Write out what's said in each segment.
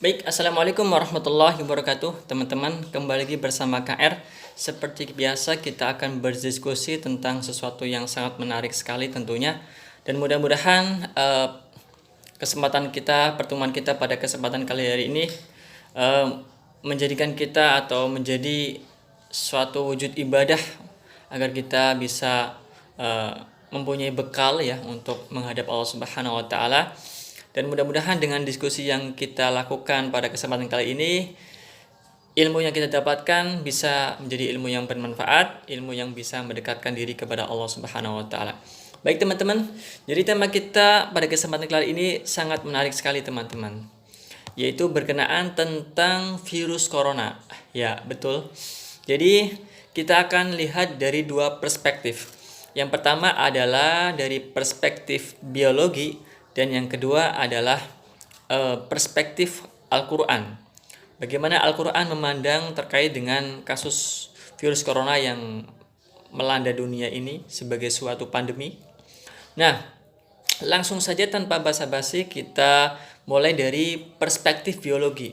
Baik, Assalamualaikum warahmatullahi wabarakatuh. Teman-teman, kembali lagi bersama KR. Seperti biasa, kita akan berdiskusi tentang sesuatu yang sangat menarik sekali tentunya. Dan mudah-mudahan pertemuan kita pada kesempatan kali hari ini eh, menjadikan kita atau menjadi suatu wujud ibadah agar kita bisa eh, mempunyai bekal ya untuk menghadap Allah Subhanahu wa taala. Dan mudah-mudahan dengan diskusi yang kita lakukan pada kesempatan kali ini, ilmu yang kita dapatkan bisa menjadi ilmu yang bermanfaat, ilmu yang bisa mendekatkan diri kepada Allah Subhanahu wa taala. Baik teman-teman, jadi tema kita pada kesempatan kali ini sangat menarik sekali teman-teman, yaitu berkenaan tentang virus corona. Ya, betul. Jadi kita akan lihat dari dua perspektif. Yang pertama adalah dari perspektif biologi dan yang kedua adalah perspektif Al-Quran. Bagaimana Al-Quran memandang terkait dengan kasus virus corona yang melanda dunia ini sebagai suatu pandemi. Nah, langsung saja tanpa basa-basi kita mulai dari perspektif biologi.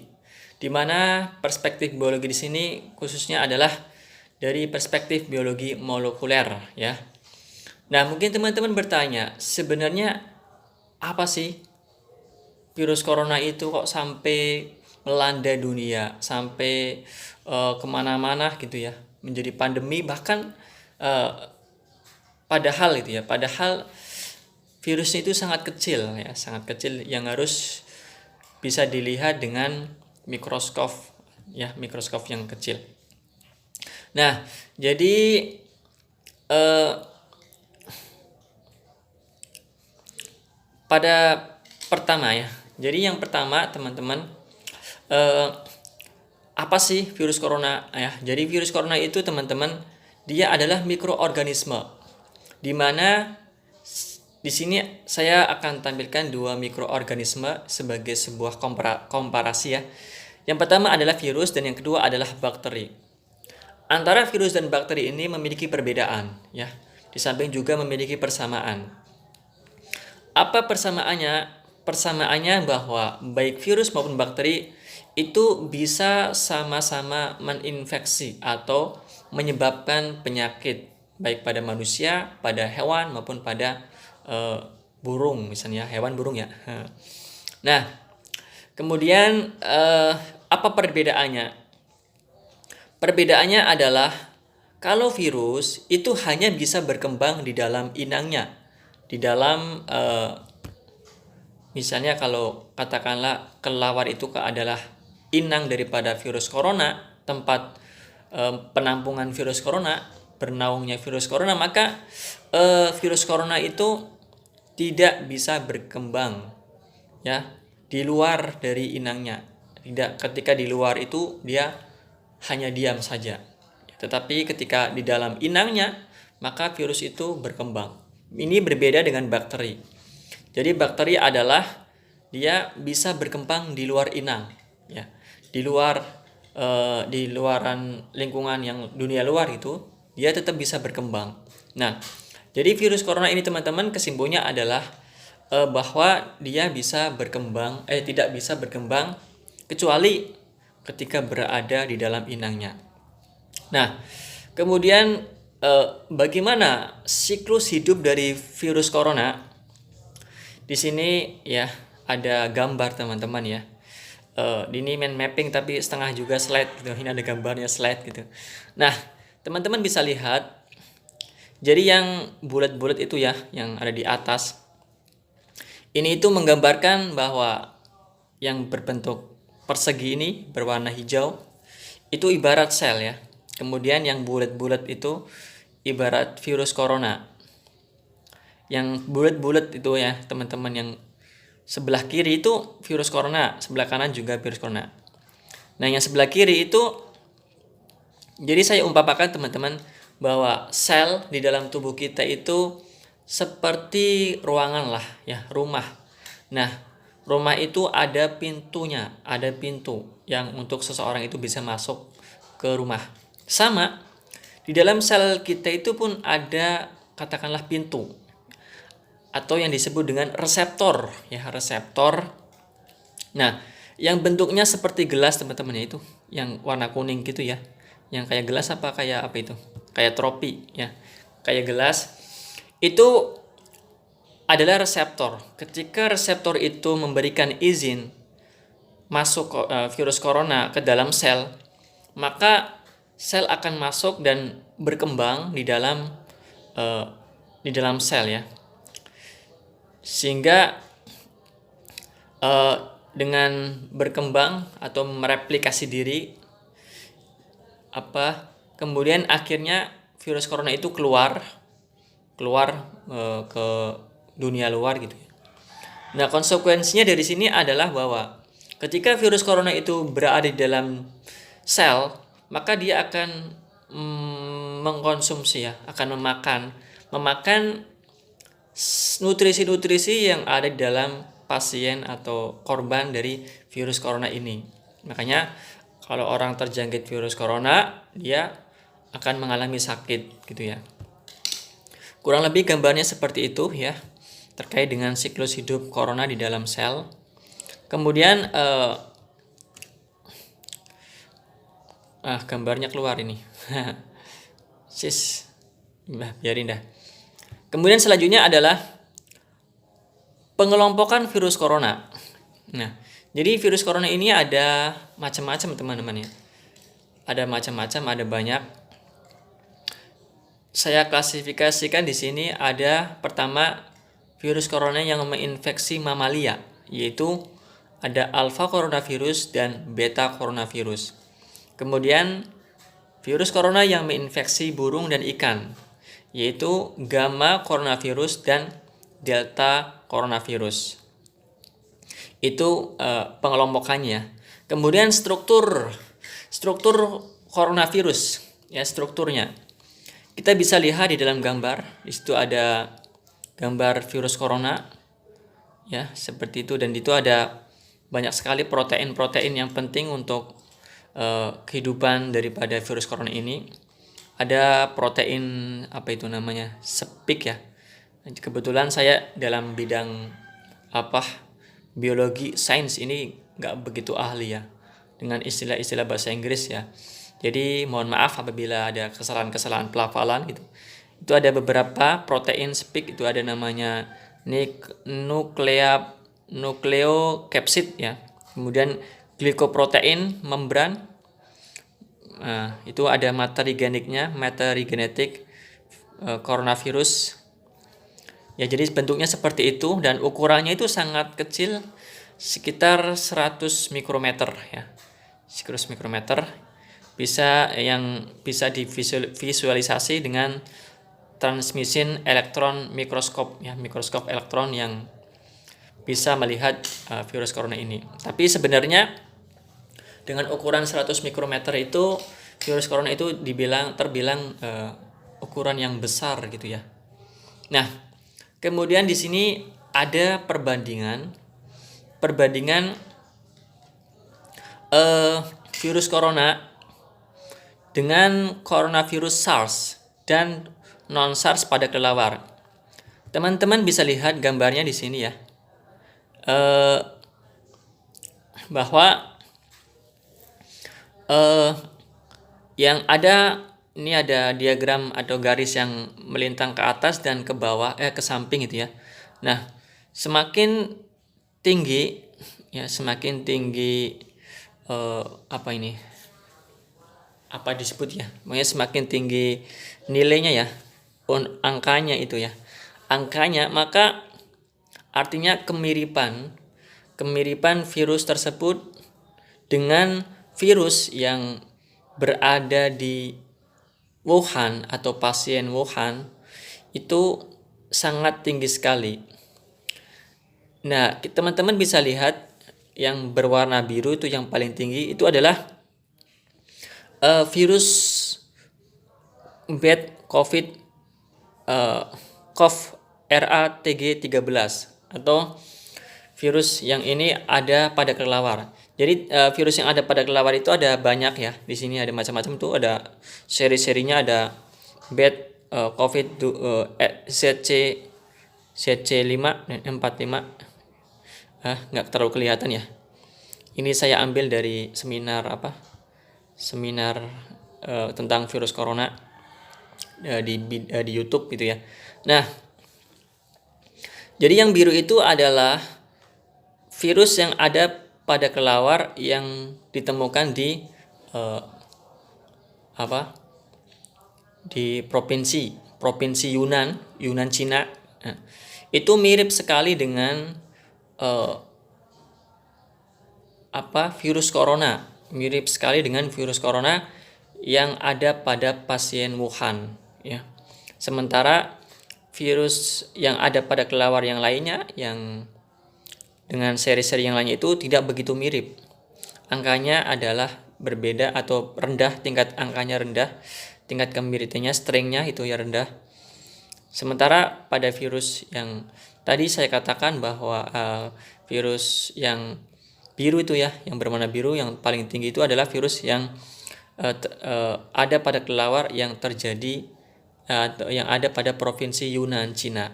Di mana perspektif biologi di sini khususnya adalah dari perspektif biologi molekuler ya. Nah, mungkin teman-teman bertanya, sebenarnya apa sih virus corona itu kok sampai melanda dunia, sampai kemana-mana gitu ya, menjadi pandemi bahkan eh, padahal virusnya itu sangat kecil ya, sangat kecil yang harus bisa dilihat dengan mikroskop ya, mikroskop yang kecil. Nah, jadi eh, pada pertama ya. Jadi yang pertama teman-teman, apa sih virus corona ya? Jadi virus corona itu teman-teman dia adalah mikroorganisme, di mana di sini saya akan tampilkan dua mikroorganisme sebagai sebuah komparasi ya. Yang pertama adalah virus dan yang kedua adalah bakteri. Antara virus dan bakteri ini memiliki perbedaan ya, di samping juga memiliki persamaan. Apa persamaannya? Persamaannya bahwa baik virus maupun bakteri itu bisa sama-sama meninfeksi atau menyebabkan penyakit baik pada manusia, pada hewan maupun pada burung misalnya, hewan burung ya. Nah, kemudian apa perbedaannya? Perbedaannya adalah kalau virus itu hanya bisa berkembang di dalam inangnya, di dalam misalnya kalau katakanlah kelelawar itu adalah inang daripada virus corona, tempat penampungan virus corona, bernaungnya virus corona, maka virus corona itu tidak bisa berkembang ya di luar dari inangnya. Tidak, ketika di luar itu dia hanya diam saja. Tetapi ketika di dalam inangnya, maka virus itu berkembang. Ini berbeda dengan bakteri. Jadi bakteri adalah dia bisa berkembang di luar inang, ya, di luaran lingkungan yang dunia luar itu dia tetap bisa berkembang. Nah, jadi virus corona ini teman-teman kesimpulannya adalah bahwa dia bisa berkembang, tidak bisa berkembang kecuali ketika berada di dalam inangnya. Nah, kemudian bagaimana siklus hidup dari virus corona? Di sini ya ada gambar teman-teman ya. Ini main mapping tapi setengah juga slide gitu. Ini ada gambarnya slide gitu. Nah, teman-teman bisa lihat. Jadi yang bulat-bulat itu ya, yang ada di atas. Ini itu menggambarkan bahwa yang berbentuk persegi ini berwarna hijau itu ibarat sel ya. Kemudian yang bulat-bulat itu ibarat virus corona. Yang bulat-bulat itu ya teman-teman, yang sebelah kiri itu virus corona, sebelah kanan juga virus corona. Nah, yang sebelah kiri itu, jadi saya umpamakan teman-teman bahwa sel di dalam tubuh kita itu seperti ruangan lah ya, rumah. Nah, rumah itu ada pintunya, ada pintu yang untuk seseorang itu bisa masuk ke rumah. Sama, di dalam sel kita itu pun ada katakanlah pintu atau yang disebut dengan reseptor ya, reseptor. Nah, yang bentuknya seperti gelas teman-teman, ya itu yang warna kuning gitu ya, yang kayak gelas apa kayak apa itu, kayak tropi ya, kayak gelas. Itu adalah reseptor. Ketika reseptor itu memberikan izin masuk virus corona ke dalam sel, maka sel akan masuk dan berkembang di dalam sel ya. Sehingga dengan berkembang atau mereplikasi diri, kemudian akhirnya virus corona itu keluar ke dunia luar gitu ya. Nah, konsekuensinya dari sini adalah bahwa ketika virus corona itu berada di dalam sel, maka dia akan mengkonsumsi ya, akan memakan nutrisi-nutrisi yang ada di dalam pasien atau korban dari virus corona ini. Makanya kalau orang terjangkit virus corona, dia akan mengalami sakit gitu ya. Kurang lebih gambarnya seperti itu ya, terkait dengan siklus hidup corona di dalam sel. Kemudian gambarnya keluar ini. Biarin dah. Kemudian selanjutnya adalah pengelompokan virus corona. Nah, jadi virus corona ini ada macam-macam teman-teman ya. Ada macam-macam, ada banyak. Saya klasifikasikan di sini ada pertama virus corona yang menginfeksi mamalia, yaitu ada alpha coronavirus dan beta coronavirus. Kemudian virus corona yang menginfeksi burung dan ikan, yaitu gamma coronavirus dan delta coronavirus. Itu pengelompokannya. Kemudian struktur coronavirus ya, strukturnya. Kita bisa lihat di dalam gambar. Di situ ada gambar virus corona ya, seperti itu, dan itu ada banyak sekali protein-protein yang penting untuk kehidupan daripada virus corona ini. Ada protein spike ya. Kebetulan saya dalam bidang biologi sains ini nggak begitu ahli ya dengan istilah-istilah bahasa Inggris ya. Jadi mohon maaf apabila ada kesalahan-kesalahan pelafalan gitu. Itu ada beberapa protein spike, itu ada namanya nukleokapsid ya. Kemudian glikoprotein membran. Itu ada materi genetik coronavirus. Ya, jadi bentuknya seperti itu dan ukurannya itu sangat kecil, sekitar 100 mikrometer ya. 100 mikrometer bisa divisualisasi dengan transmission elektron mikroskop ya, mikroskop elektron yang bisa melihat virus corona ini. Tapi sebenarnya dengan ukuran 100 mikrometer itu virus corona itu terbilang ukuran yang besar gitu ya. Nah, kemudian di sini ada perbandingan virus corona dengan coronavirus SARS dan non SARS pada kelelawar. Teman-teman bisa lihat gambarnya di sini ya, bahwa yang ada ini ada diagram atau garis yang melintang ke atas dan ke bawah ke samping itu ya. Nah, semakin tinggi Makanya semakin tinggi nilainya ya, angkanya itu ya. Angkanya, maka artinya kemiripan virus tersebut dengan virus yang berada di Wuhan atau pasien Wuhan itu sangat tinggi sekali. Nah, teman-teman bisa lihat yang berwarna biru itu yang paling tinggi, itu adalah virus bad COVID RATG13 atau virus yang ini ada pada kelelawar. Jadi virus yang ada pada kelelawar itu ada banyak ya. Di sini ada macam-macam tuh, ada seri-serinya, ada bad COVID ZC5 dan 45. Nggak terlalu kelihatan ya. Ini saya ambil dari seminar seminar tentang virus corona di YouTube gitu ya. Nah, jadi yang biru itu adalah virus yang ada pada kelelawar yang ditemukan di eh, di provinsi Yunan Cina. Nah, itu mirip sekali dengan eh, mirip sekali dengan virus corona yang ada pada pasien Wuhan ya. Sementara virus yang ada pada kelelawar yang lainnya yang dengan seri-seri yang lainnya itu tidak begitu mirip. Angkanya adalah berbeda atau rendah, tingkat angkanya rendah, tingkat kemiripannya, strength-nya itu ya rendah. Sementara pada virus yang tadi saya katakan bahwa virus yang biru itu ya, yang berwarna biru yang paling tinggi itu adalah virus yang ada pada kelelawar yang terjadi yang ada pada provinsi Yunan Cina.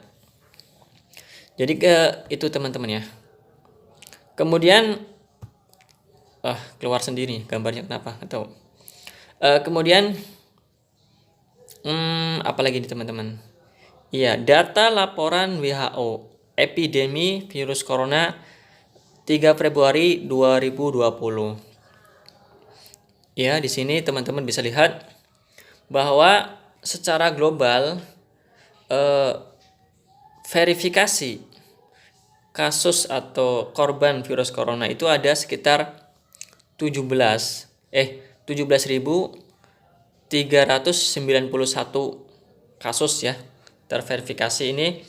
Jadi itu teman-teman ya. Kemudian keluar sendiri gambarnya kenapa atau kemudian apalagi nih teman-teman. Iya, data laporan WHO epidemi virus corona 3 Februari 2020. Ya, di sini teman-teman bisa lihat bahwa secara global verifikasi kasus atau korban virus corona itu ada sekitar 17.391 kasus ya terverifikasi ini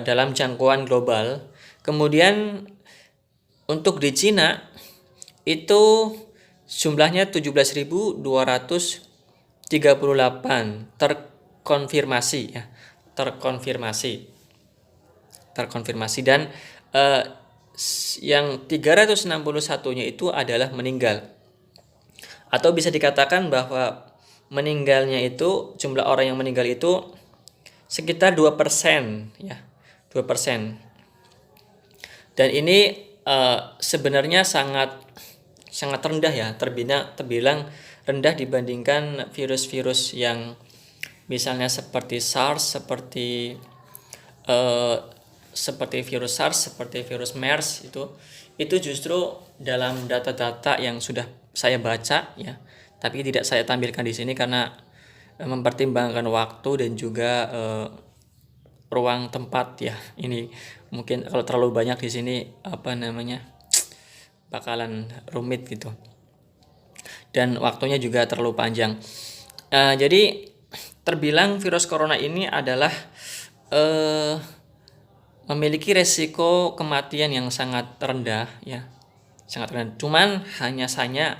dalam jangkauan global. Kemudian untuk di Cina itu jumlahnya 17.238 terkonfirmasi ya, terkonfirmasi dan yang 361-nya itu adalah meninggal. Atau bisa dikatakan bahwa meninggalnya itu jumlah orang yang meninggal itu sekitar 2% ya, 2%. Dan ini sebenarnya sangat rendah ya, terbilang rendah dibandingkan virus-virus yang misalnya seperti SARS, seperti virus SARS, seperti virus MERS itu justru dalam data-data yang sudah saya baca ya, tapi tidak saya tampilkan di sini karena mempertimbangkan waktu dan juga ruang tempat ya. Ini mungkin kalau terlalu banyak di sini bakalan rumit gitu. Dan waktunya juga terlalu panjang. Jadi terbilang virus corona ini adalah memiliki resiko kematian yang sangat rendah ya. Sangat rendah. Cuman hanya saja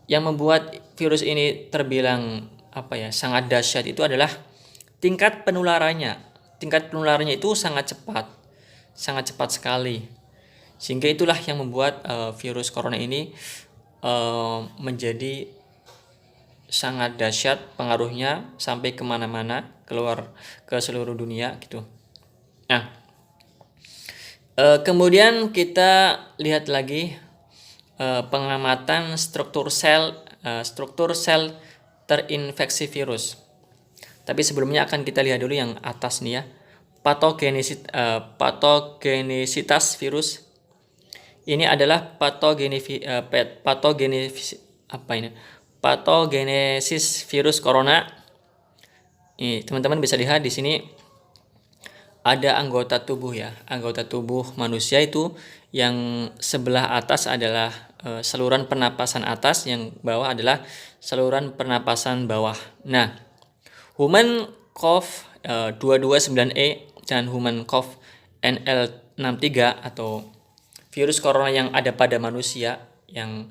yang membuat virus ini terbilang sangat dahsyat itu adalah tingkat penularannya. Tingkat penularannya itu sangat cepat sekali. Sehingga itulah yang membuat virus corona ini menjadi sangat dahsyat pengaruhnya sampai kemana-mana, keluar ke seluruh dunia gitu. Nah, kemudian kita lihat lagi pengamatan struktur sel terinfeksi virus. Tapi sebelumnya akan kita lihat dulu yang atas nih ya, patogenesitas virus. Ini adalah patogenesis virus corona. Ini teman-teman bisa lihat di sini ada anggota tubuh ya, anggota tubuh manusia itu yang sebelah atas adalah saluran pernapasan atas, yang bawah adalah saluran pernapasan bawah. Nah, human CoV 229E dan human CoV NL63 atau virus corona yang ada pada manusia yang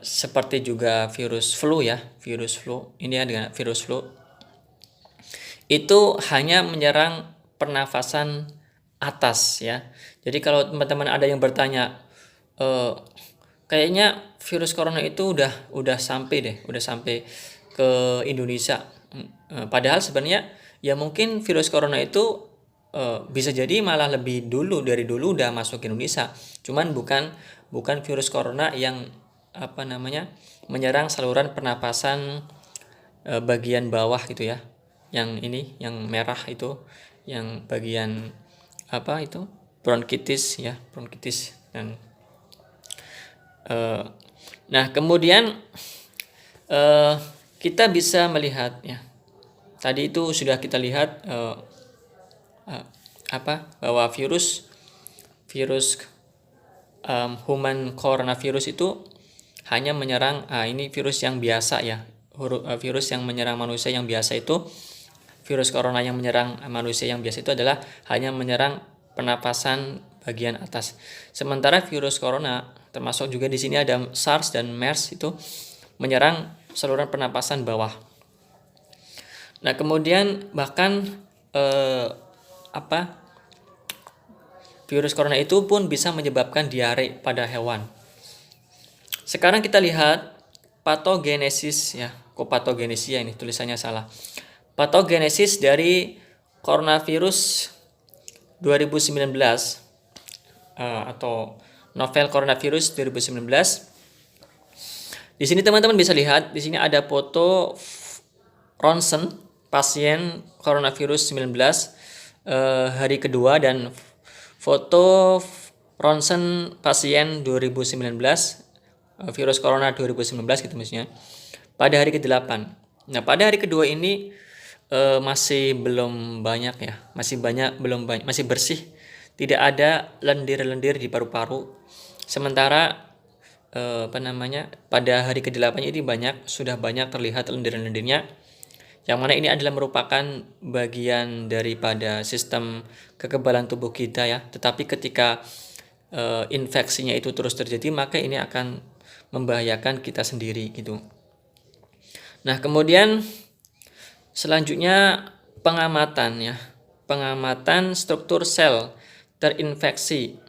seperti juga virus flu ya, virus flu ini dengan virus flu itu hanya menyerang pernafasan atas ya. Jadi kalau teman-teman ada yang bertanya, kayaknya virus corona itu udah sampai ke Indonesia. Padahal sebenarnya ya mungkin virus corona itu bisa jadi malah lebih dulu, dari dulu udah masuk ke Indonesia. Cuman bukan bukan virus corona yang menyerang saluran pernapasan bagian bawah gitu ya. Yang ini yang merah itu, yang bagian bronkitis ya, bronkitis. Dan nah kemudian kita bisa melihat ya, tadi itu sudah kita lihat bahwa virus human coronavirus itu hanya menyerang ini virus yang biasa ya, virus yang menyerang manusia yang biasa itu, virus corona yang menyerang manusia yang biasa itu adalah hanya menyerang pernapasan bagian atas. Sementara virus corona termasuk juga di sini ada SARS dan MERS itu menyerang saluran pernapasan bawah. Nah, kemudian bahkan virus corona itu pun bisa menyebabkan diare pada hewan. Sekarang kita lihat patogenesis ya. Kok patogenesis ya, ini tulisannya salah. Patogenesis dari coronavirus 2019 atau novel coronavirus 2019. Di sini teman-teman bisa lihat, di sini ada foto ronsen pasien coronavirus 19 hari kedua dan foto ronsen pasien 2019 virus corona 2019 gitu maksudnya pada hari ke-8. Nah, pada hari kedua ini masih belum banyak ya, masih bersih, tidak ada lendir-lendir di paru-paru. Sementara pada hari ke-8 ini sudah banyak terlihat lendir-lendirnya, yang mana ini adalah merupakan bagian daripada sistem kekebalan tubuh kita ya. Tetapi ketika infeksinya itu terus terjadi, maka ini akan membahayakan kita sendiri gitu. Nah, kemudian selanjutnya pengamatan ya. Pengamatan struktur sel terinfeksi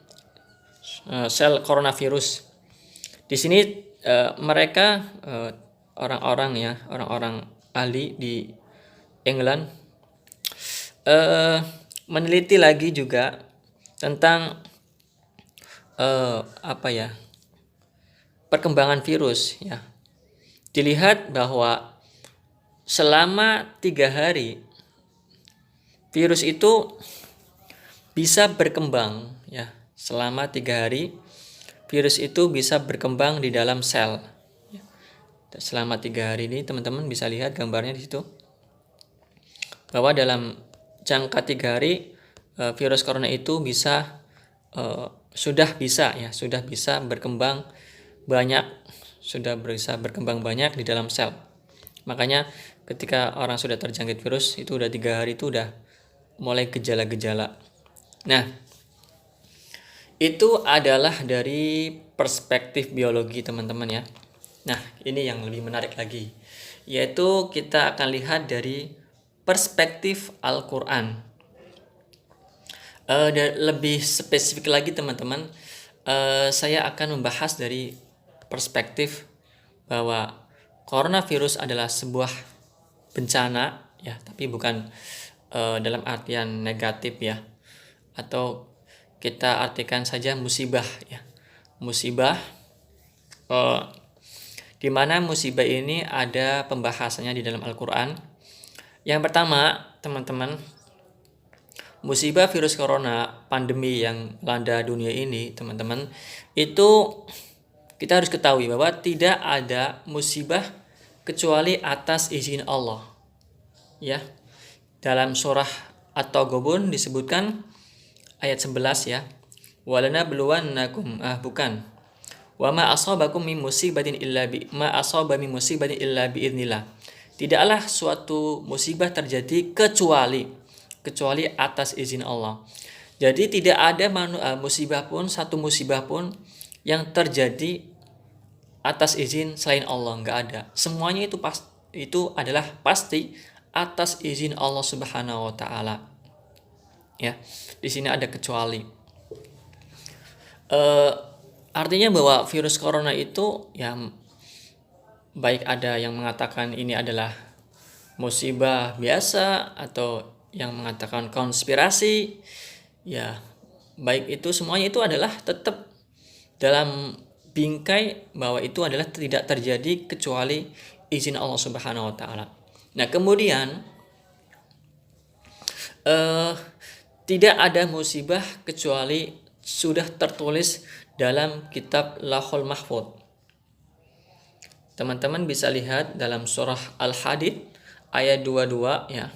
sel coronavirus. Di sini mereka orang-orang ahli di England meneliti lagi juga tentang perkembangan virus ya. Dilihat bahwa selama 3 hari virus itu bisa berkembang ya. Selama 3 hari virus itu bisa berkembang di dalam sel. Selama 3 hari ini teman-teman bisa lihat gambarnya di situ, bahwa dalam jangka 3 hari virus corona itu sudah bisa berkembang banyak, di dalam sel. Makanya ketika orang sudah terjangkit virus itu udah 3 hari itu udah mulai gejala-gejala. Nah, itu adalah dari perspektif biologi teman-teman ya. Nah, ini yang lebih menarik lagi, yaitu kita akan lihat dari perspektif Al-Quran. Lebih spesifik lagi teman-teman, saya akan membahas dari perspektif bahwa coronavirus adalah sebuah bencana ya, tapi bukan dalam artian negatif ya, atau kita artikan saja musibah ya. Musibah di mana musibah ini ada pembahasannya di dalam Al-Quran. Yang pertama teman-teman, musibah virus corona, pandemi yang melanda dunia ini teman-teman, itu kita harus ketahui bahwa tidak ada musibah kecuali atas izin Allah ya. Dalam surah At-Taghabun disebutkan ayat 11 ya, walana bluwannakum wa ma asabakum min musibatin illa biidznillah. Tidaklah suatu musibah terjadi kecuali atas izin Allah. Jadi tidak ada satu musibah pun yang terjadi atas izin selain Allah, enggak ada. Semuanya itu adalah pasti atas izin Allah Subhanahu wa taala. Ya. Di sini ada kecuali. Artinya bahwa virus corona itu ya, baik ada yang mengatakan ini adalah musibah biasa atau yang mengatakan konspirasi, ya baik itu semuanya itu adalah tetap dalam bingkai bahwa itu adalah tidak terjadi kecuali izin Allah Subhanahu wa taala. Nah, kemudian tidak ada musibah kecuali sudah tertulis dalam kitab Lauhul Mahfuz. Teman-teman bisa lihat dalam surah Al-Hadid ayat 22 ya,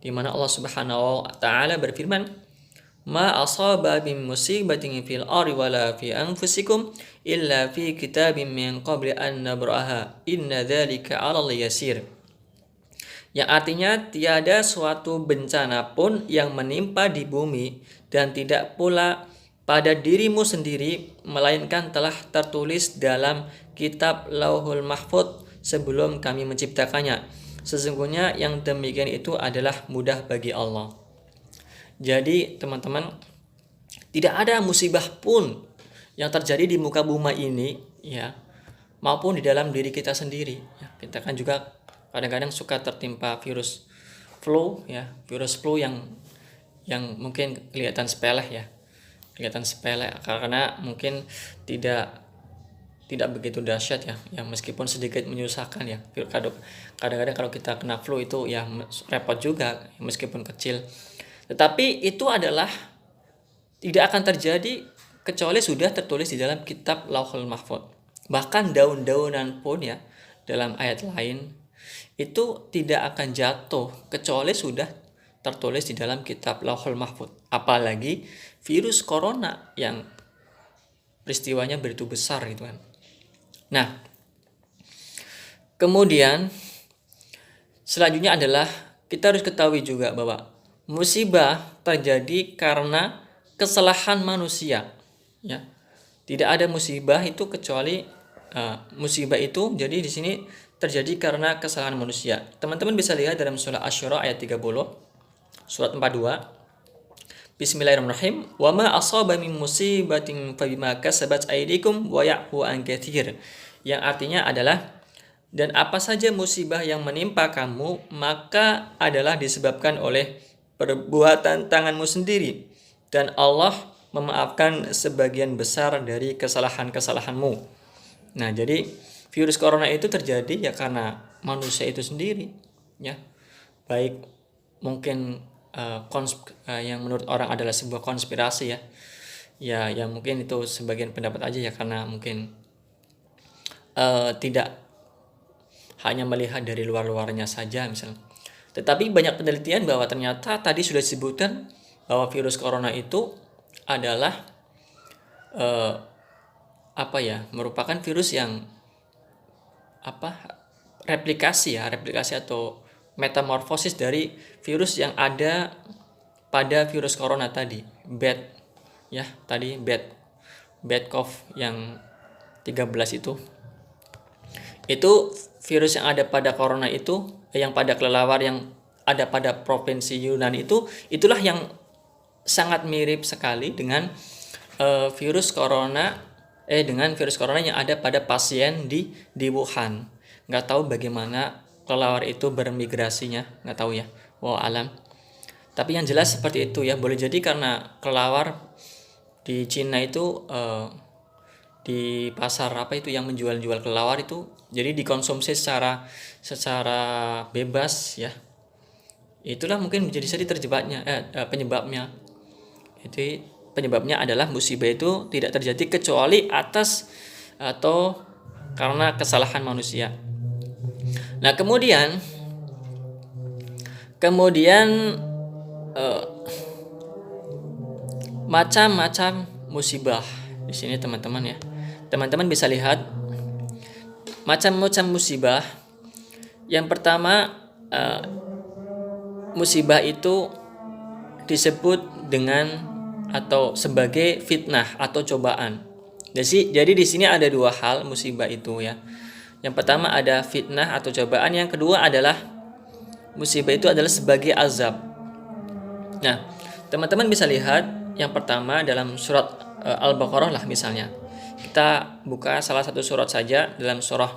di mana Allah Subhanahu wa taala berfirman, "Ma asaba min musibatin fil ardi wala fi anfusikum illa fi kitabim min qabli an nabraha inna dzalika 'alal yasir." Yang artinya tiada suatu bencana pun yang menimpa di bumi dan tidak pula pada dirimu sendiri melainkan telah tertulis dalam kitab Lauhul Mahfuz sebelum kami menciptakannya. Sesungguhnya yang demikian itu adalah mudah bagi Allah. Jadi teman-teman, tidak ada musibah pun yang terjadi di muka bumi ini ya, maupun di dalam diri kita sendiri ya. Kita kan juga kadang-kadang suka tertimpa virus flu ya, virus flu yang mungkin kelihatan sepele ya. Kelihatan sepele karena mungkin tidak begitu dahsyat ya, yang meskipun sedikit menyusahkan ya. Kadang-kadang kalau kita kena flu itu ya repot juga meskipun kecil. Tetapi itu adalah tidak akan terjadi kecuali sudah tertulis di dalam kitab Lauhul Mahfuz. Bahkan daun-daunan pun ya, dalam ayat lain itu tidak akan jatuh kecuali sudah tertulis di dalam kitab Lauhul Mahfuz. Apalagi virus corona yang peristiwanya begitu besar gitu kan. Nah, kemudian selanjutnya adalah kita harus ketahui juga bahwa musibah terjadi karena kesalahan manusia ya. Tidak ada musibah itu kecuali musibah itu jadi di sini terjadi karena kesalahan manusia. Teman-teman bisa lihat dalam surah Asy-Syura ayat 30, surat 42. Bismillahirrahmanirrahim. Wa ma asaba min musibatin fabima kasabat aydikum wa ya'fu an katsir. Yang artinya adalah, dan apa saja musibah yang menimpa kamu maka adalah disebabkan oleh perbuatan tanganmu sendiri, dan Allah memaafkan sebagian besar dari kesalahan-kesalahanmu. Nah, jadi virus corona itu terjadi ya karena manusia itu sendiri ya. Baik mungkin yang menurut orang adalah sebuah konspirasi ya. Ya mungkin itu sebagian pendapat aja ya, karena mungkin tidak hanya melihat dari luar-luarnya saja misalnya. Tetapi banyak penelitian bahwa ternyata tadi sudah disebutkan bahwa virus corona itu adalah merupakan virus yang replikasi atau metamorfosis dari virus yang ada pada virus corona tadi, bad cough yang 13 itu virus yang ada pada corona itu, yang pada kelelawar yang ada pada provinsi Yunani itulah yang sangat mirip sekali dengan virus corona yang ada pada pasien di Wuhan. Nggak tahu bagaimana kelelawar itu bermigrasinya, nggak tahu ya, wallahu alam. Tapi yang jelas seperti itu ya. Boleh jadi karena kelelawar di Cina itu di pasar yang menjual kelelawar itu jadi dikonsumsi secara bebas ya. Itulah mungkin menjadi penyebabnya. Itu penyebabnya adalah musibah itu tidak terjadi kecuali atas atau karena kesalahan manusia. Nah, kemudian macam-macam musibah di sini teman-teman ya. Teman-teman bisa lihat macam-macam musibah. Yang pertama, musibah itu disebut dengan atau sebagai fitnah atau cobaan. Jadi di sini ada dua hal musibah itu ya. Yang pertama ada fitnah atau cobaan, yang kedua adalah musibah itu adalah sebagai azab. Nah, teman-teman bisa lihat yang pertama dalam surat Al-Baqarah lah misalnya. Kita buka salah satu surat saja dalam surah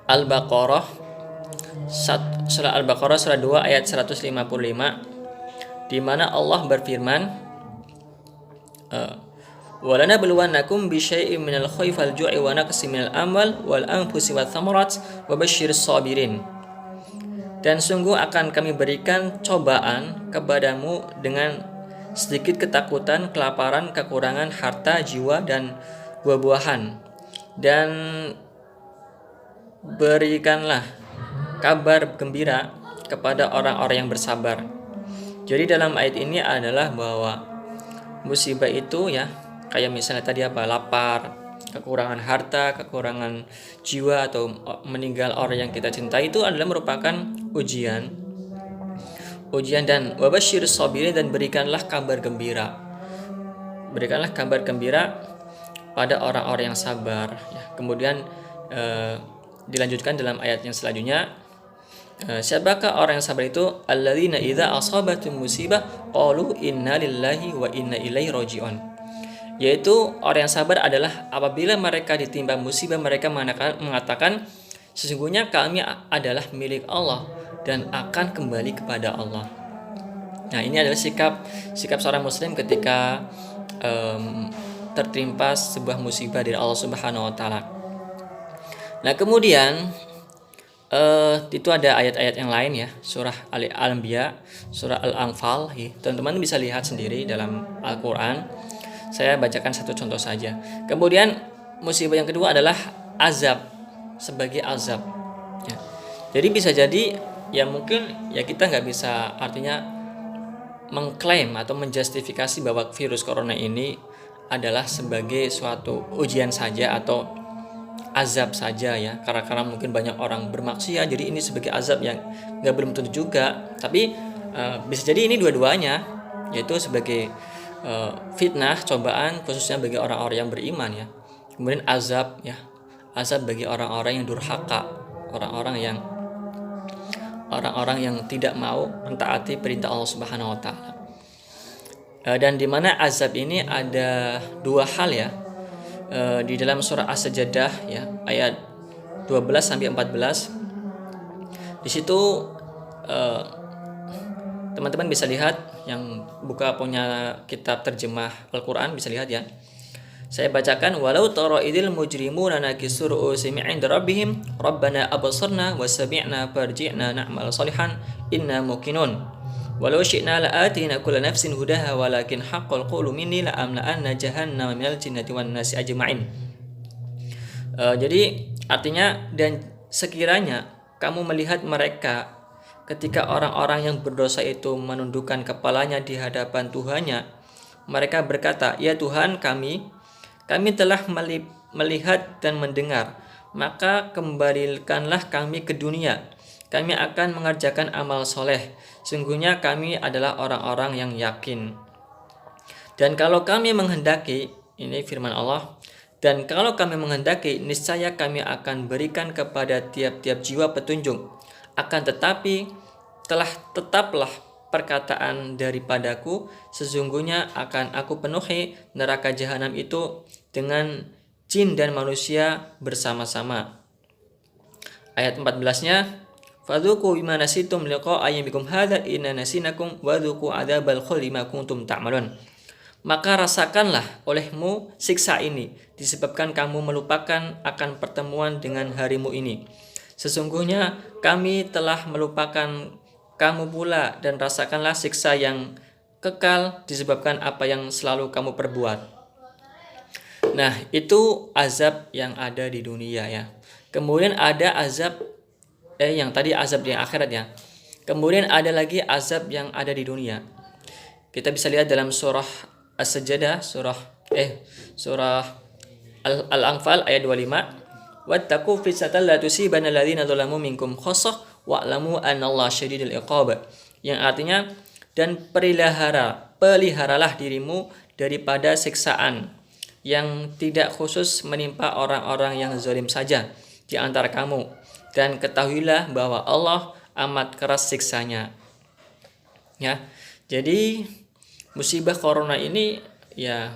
Al-Baqarah Surah Al-Baqarah surah 2 ayat 155, di mana Allah berfirman, "Walanabluwannakum bisyai'im minal khawfi wal ju'i wa naqsin minal amwal wal anfusi wath thamarat wa basyyiris sabirin." Dan sungguh akan kami berikan cobaan kepadamu dengan sedikit ketakutan, kelaparan, kekurangan harta, jiwa, dan buah-buahan. Dan berikanlah kabar gembira kepada orang-orang yang bersabar. Jadi dalam ayat ini adalah bahwa musibah itu ya, kayak misalnya tadi lapar, kekurangan harta, kekurangan jiwa, atau meninggal orang yang kita cintai, itu adalah merupakan ujian dan wabashir sabirin, dan berikanlah kabar gembira pada orang-orang yang sabar ya. Kemudian dilanjutkan dalam ayat yang selanjutnya, siapakah orang yang sabar itu? Alladzina idza asabatum musibah qalu inna lillahi wa inna ilaihi raji'un. Yaitu orang yang sabar adalah apabila mereka ditimpa musibah, mereka mengatakan sesungguhnya kami adalah milik Allah dan akan kembali kepada Allah. Nah, ini adalah sikap seorang muslim ketika tertimpa sebuah musibah dari Allah Subhanahu wa taala. Nah, kemudian itu ada ayat-ayat yang lain ya, surah Al-Anbiya, surah Al-Anfal. Teman-teman bisa lihat sendiri dalam Al-Qur'an. Saya bacakan satu contoh saja. Kemudian musibah yang kedua adalah azab, sebagai azab ya. Jadi bisa jadi ya, mungkin ya kita nggak bisa artinya mengklaim atau menjustifikasi bahwa virus corona ini adalah sebagai suatu ujian saja atau azab saja ya, karena mungkin banyak orang bermaksiat, jadi ini sebagai azab yang nggak belum tentu juga. Tapi bisa jadi ini dua-duanya, yaitu sebagai fitnah, cobaan khususnya bagi orang-orang yang beriman ya. Kemudian azab ya, azab bagi orang-orang yang durhaka, orang-orang yang tidak mau mentaati perintah Allah Subhanahu wa taala. Dan di mana azab ini ada dua hal ya. Di dalam surah As-Sajdah ya, ayat 12 sampai 14. Di situ teman-teman bisa lihat, yang punya kitab terjemah Al-Qur'an bisa lihat ya. Saya bacakan, walau tara idil mujrimuna nakisur ru'usihim 'inda rabbihim rabbana absarna wa sami'na farji'na na'mal salihan inna muqinun walau syi'na la'atina kulla nafsin hudaha walakin haqqal qawlu minni la'amla'anna jahannama minal jinnati wan nasi ajma'in. Jadi artinya, dan sekiranya kamu melihat mereka ketika orang-orang yang berdosa itu menundukkan kepalanya di hadapan Tuhannya, mereka berkata, ya Tuhan kami telah melihat dan mendengar, maka kembalikanlah kami ke dunia. Kami akan mengerjakan amal soleh. Sungguhnya kami adalah orang-orang yang yakin. Dan kalau kami menghendaki, ini firman Allah, dan kalau kami menghendaki, niscaya kami akan berikan kepada tiap-tiap jiwa petunjuk. Akan tetapi, tetaplah perkataan daripadaku, sesungguhnya akan aku penuhi neraka jahanam itu dengan jin dan manusia bersama-sama. Ayat 14-nya, fadzuqu bima nasitum liqa'a ayyamikum hadza inna nasinakum wadzuqu adzabal khuldi ma kuntum ta'malun. Maka rasakanlah olehmu siksa ini disebabkan kamu melupakan akan pertemuan dengan harimu ini. Sesungguhnya kami telah melupakan kamu pula, dan rasakanlah siksa yang kekal disebabkan apa yang selalu kamu perbuat. Nah, itu azab yang ada di dunia ya. Kemudian ada azab yang tadi azab di akhirat ya. Kemudian ada lagi azab yang ada di dunia. Kita bisa lihat dalam surah As-Sajdah, surah Al-Anfal ayat 25. Wattaqu fitnatan la tusibanna alladziina dzalamu minkum khassah wa'lamu anallaha syadidul iqab. Yang artinya, dan peliharalah dirimu daripada siksaan yang tidak khusus menimpa orang-orang yang zalim saja di antara kamu, dan ketahuilah bahwa Allah amat keras siksanya. Ya. Jadi musibah corona ini ya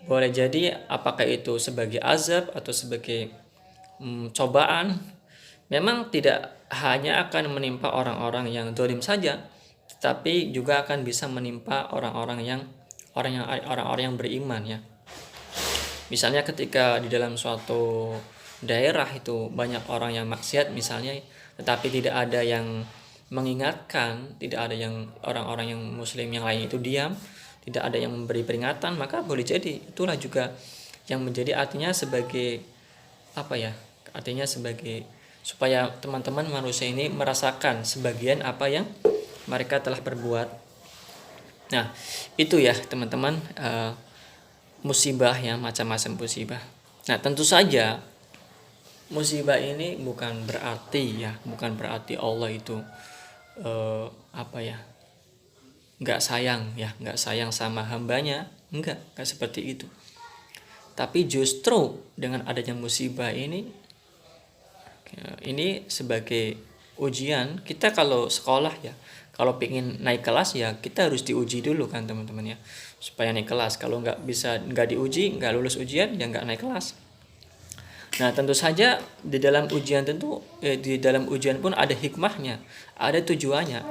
boleh jadi apakah itu sebagai azab atau sebagai cobaan Memang tidak hanya akan menimpa orang-orang yang zalim saja, tetapi juga akan bisa menimpa orang-orang yang beriman ya. Misalnya ketika di dalam suatu daerah itu banyak orang yang maksiat misalnya, tetapi tidak ada yang mengingatkan, tidak ada yang orang-orang yang muslim yang lain itu diam, tidak ada yang memberi peringatan, maka boleh jadi itulah juga yang menjadi artinya sebagai apa ya? Artinya sebagai supaya teman-teman manusia ini merasakan sebagian apa yang mereka telah berbuat. Nah, itu ya teman-teman, musibah ya, macam-macam musibah. Nah, tentu saja musibah ini bukan berarti Allah itu apa ya, nggak sayang sama hambanya, nggak seperti itu. Tapi justru dengan adanya musibah ini sebagai ujian kita. Kalau sekolah ya, kalau pengen naik kelas ya kita harus diuji dulu kan teman-teman ya, supaya naik kelas. Kalau nggak diuji, nggak lulus ujian ya nggak naik kelas. Nah, tentu saja di dalam ujian pun ada hikmahnya, ada tujuannya.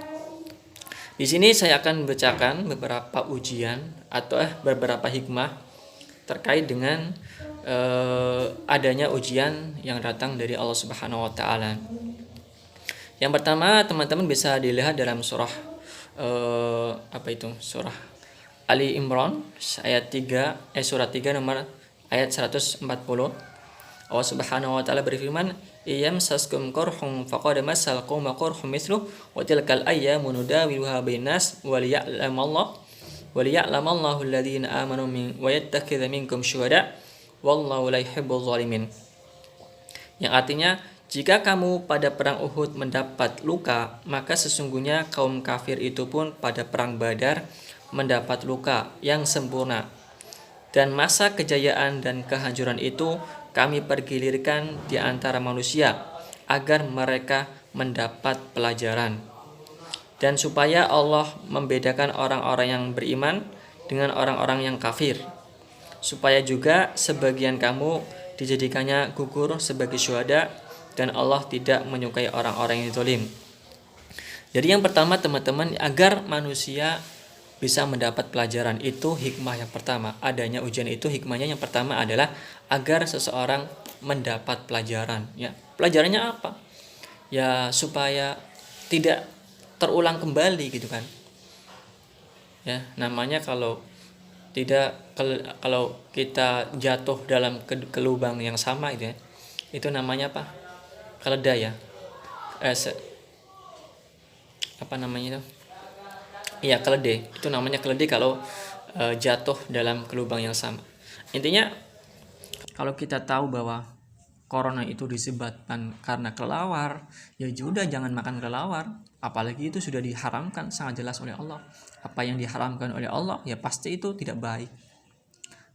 Di sini saya akan bacakan beberapa ujian atau beberapa hikmah terkait dengan adanya ujian yang datang dari Allah Subhanahu wa taala. Yang pertama, teman-teman bisa dilihat dalam surah Surah Ali Imran surat 3 nomor ayat 140. Allah Subhanahu wa taala berfirman, "Iyam saskum qarhum faqad masal qauma qarhum mithlu wa tilkal ayyamu nudawiluha bainas wa liya'lamallahu alladhina amanu wa yattakhidha minkum syuhada wallahu la yuhibbul zalimin." Yang artinya, jika kamu pada perang Uhud mendapat luka, maka sesungguhnya kaum kafir itu pun pada perang Badar mendapat luka yang sempurna. Dan masa kejayaan dan kehancuran itu kami pergilirkan di antara manusia agar mereka mendapat pelajaran. Dan supaya Allah membedakan orang-orang yang beriman dengan orang-orang yang kafir. Supaya juga sebagian kamu dijadikannya gugur sebagai syuhada dan Allah tidak menyukai orang-orang yang zalim. Jadi yang pertama teman-teman, agar manusia bisa mendapat pelajaran, itu hikmah yang pertama. Adanya ujian itu hikmahnya yang pertama adalah agar seseorang mendapat pelajaran ya. Pelajarannya apa? Ya supaya tidak terulang kembali gitu kan. Ya, namanya kalau kita jatuh dalam ke lubang yang sama itu ya. Itu namanya apa? Keledai ya. Apa namanya itu? Iya, keledai. Itu namanya keledai kalau jatuh dalam lubang yang sama. Intinya kalau kita tahu bahwa corona itu disebabkan karena kelelawar, ya sudah jangan makan kelelawar. Apalagi itu sudah diharamkan sangat jelas oleh Allah. Apa yang diharamkan oleh Allah ya pasti itu tidak baik.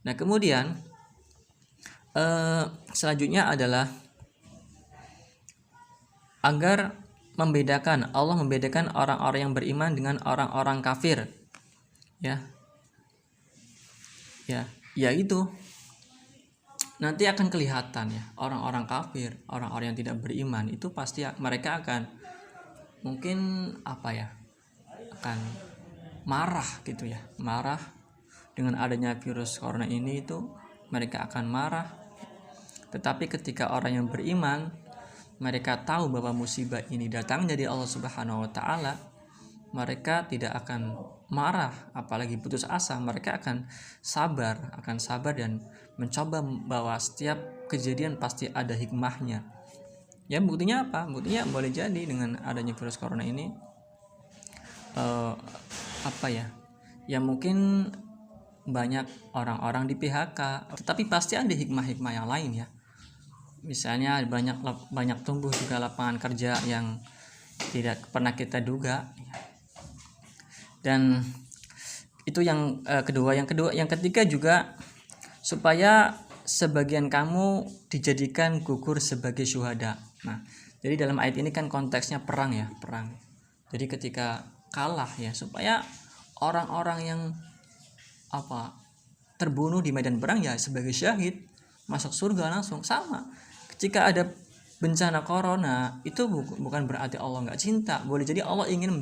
Nah, kemudian selanjutnya adalah agar Allah membedakan orang-orang yang beriman dengan orang-orang kafir. Ya, itu nanti akan kelihatan ya, orang-orang kafir, orang-orang yang tidak beriman itu pasti mereka akan mungkin akan marah gitu ya, marah dengan adanya virus corona ini. Itu mereka akan marah. Tetapi ketika orang yang beriman, mereka tahu bahwa musibah ini datang dari Allah Subhanahu wa taala, mereka tidak akan marah apalagi putus asa. Mereka akan sabar dan mencoba bahwa setiap kejadian pasti ada hikmahnya. Ya, buktinya apa? Buktinya boleh jadi dengan adanya virus corona ini ya mungkin banyak orang-orang di PHK, tetapi pasti ada hikmah-hikmah yang lain ya. Misalnya banyak tumbuh juga lapangan kerja yang tidak pernah kita duga. Dan itu yang kedua. Yang ketiga juga supaya sebagian kamu dijadikan gugur sebagai syuhada. Nah, jadi dalam ayat ini kan konteksnya perang ya, perang. Jadi ketika kalah ya, supaya orang-orang yang terbunuh di medan perang ya sebagai syahid, masuk surga langsung. Sama jika ada bencana corona itu bukan berarti Allah nggak cinta. Boleh jadi Allah ingin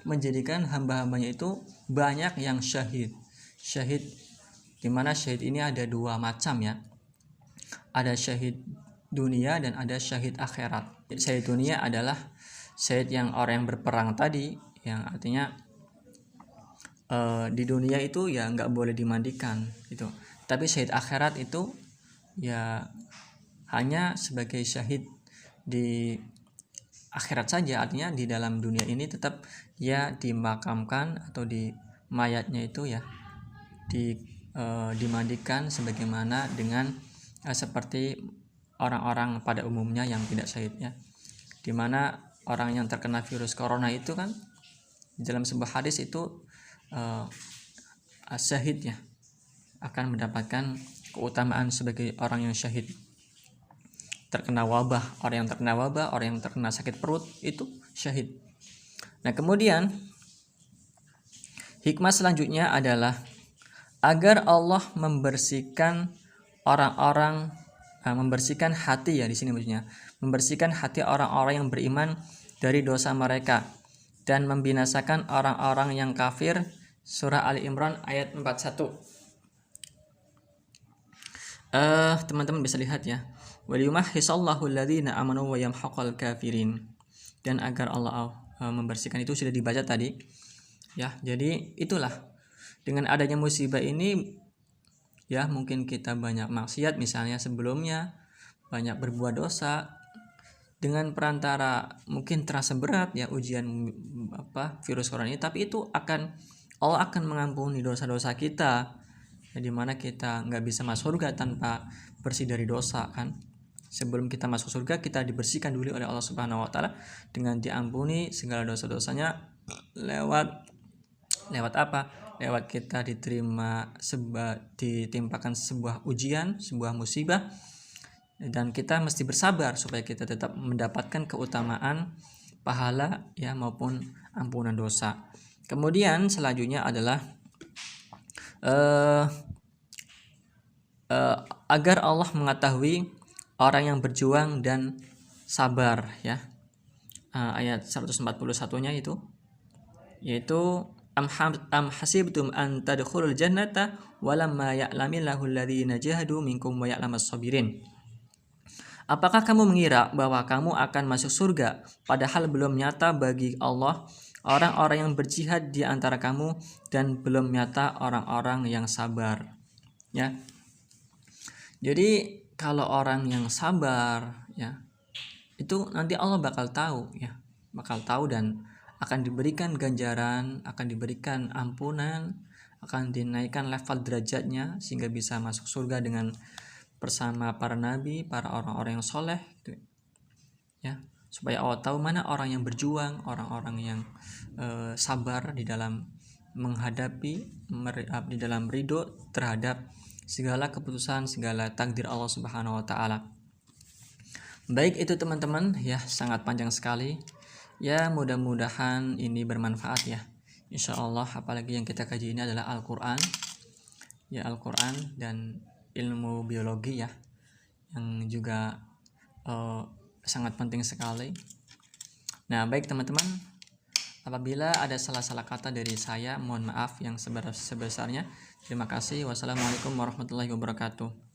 menjadikan hamba-hambanya itu banyak yang syahid. Syahid, dimana syahid ini ada dua macam ya. Ada syahid dunia dan ada syahid akhirat. Syahid dunia adalah syahid yang orang yang berperang tadi, yang artinya di dunia itu ya nggak boleh dimandikan gitu. Tapi syahid akhirat itu ya hanya sebagai syahid di akhirat saja, artinya di dalam dunia ini tetap ya dimakamkan atau di mayatnya itu ya dimandikan sebagaimana dengan seperti orang-orang pada umumnya yang tidak syahid ya. Dimana orang yang terkena virus corona itu kan di dalam sebuah hadis itu syahid ya akan mendapatkan keutamaan sebagai orang yang syahid. Terkena wabah, orang yang terkena sakit perut itu syahid. Nah, kemudian hikmah selanjutnya adalah agar Allah membersihkan orang-orang, membersihkan hati ya di sini maksudnya, membersihkan hati orang-orang yang beriman dari dosa mereka dan membinasakan orang-orang yang kafir. Surah Ali Imran ayat 41. Teman-teman bisa lihat ya. Waliyumahhisallahu alladhina amanu wa yamhaqal kafirin. Dan agar Allah membersihkan itu sudah dibaca tadi. Ya, jadi itulah dengan adanya musibah ini ya mungkin kita banyak maksiat misalnya sebelumnya, banyak berbuat dosa. Dengan perantara mungkin terasa berat ya ujian virus corona ini, tapi itu Allah akan mengampuni dosa-dosa kita ya, dimana kita nggak bisa masuk surga tanpa bersih dari dosa kan. Sebelum kita masuk surga kita dibersihkan dulu oleh Allah Subhanahu wa taala dengan diampuni segala dosa-dosanya lewat apa? Lewat kita ditimpakan sebuah ujian, sebuah musibah, dan kita mesti bersabar supaya kita tetap mendapatkan keutamaan pahala ya maupun ampunan dosa. Kemudian selanjutnya adalah agar Allah mengetahui orang yang berjuang dan sabar ya. Ayat 141-nya itu yaitu am hasibtum an tadkhulul jannata walamma ya'lamillahu alladhina jahadu minkum wa ya'lamas sabirin. Apakah kamu mengira bahwa kamu akan masuk surga padahal belum nyata bagi Allah orang-orang yang berjihad di antara kamu dan belum nyata orang-orang yang sabar ya. Jadi kalau orang yang sabar ya itu nanti Allah bakal tahu dan akan diberikan ganjaran, akan diberikan ampunan, akan dinaikkan level derajatnya sehingga bisa masuk surga dengan bersama para nabi, para orang-orang yang soleh gitu ya. Supaya Allah tahu mana orang yang berjuang, orang-orang yang sabar di dalam menghadapi, di dalam ridho terhadap segala keputusan, segala takdir Allah Subhanahu wa taala. Baik, itu teman-teman ya, sangat panjang sekali. Ya, mudah-mudahan ini bermanfaat ya. Insya Allah, apalagi yang kita kaji ini adalah Al-Quran. Ya, Al-Quran dan ilmu biologi ya, yang juga sangat penting sekali. Nah, baik teman-teman, apabila ada salah-salah kata dari saya, mohon maaf yang sebesar-besarnya. Terima kasih. Wassalamualaikum warahmatullahi wabarakatuh.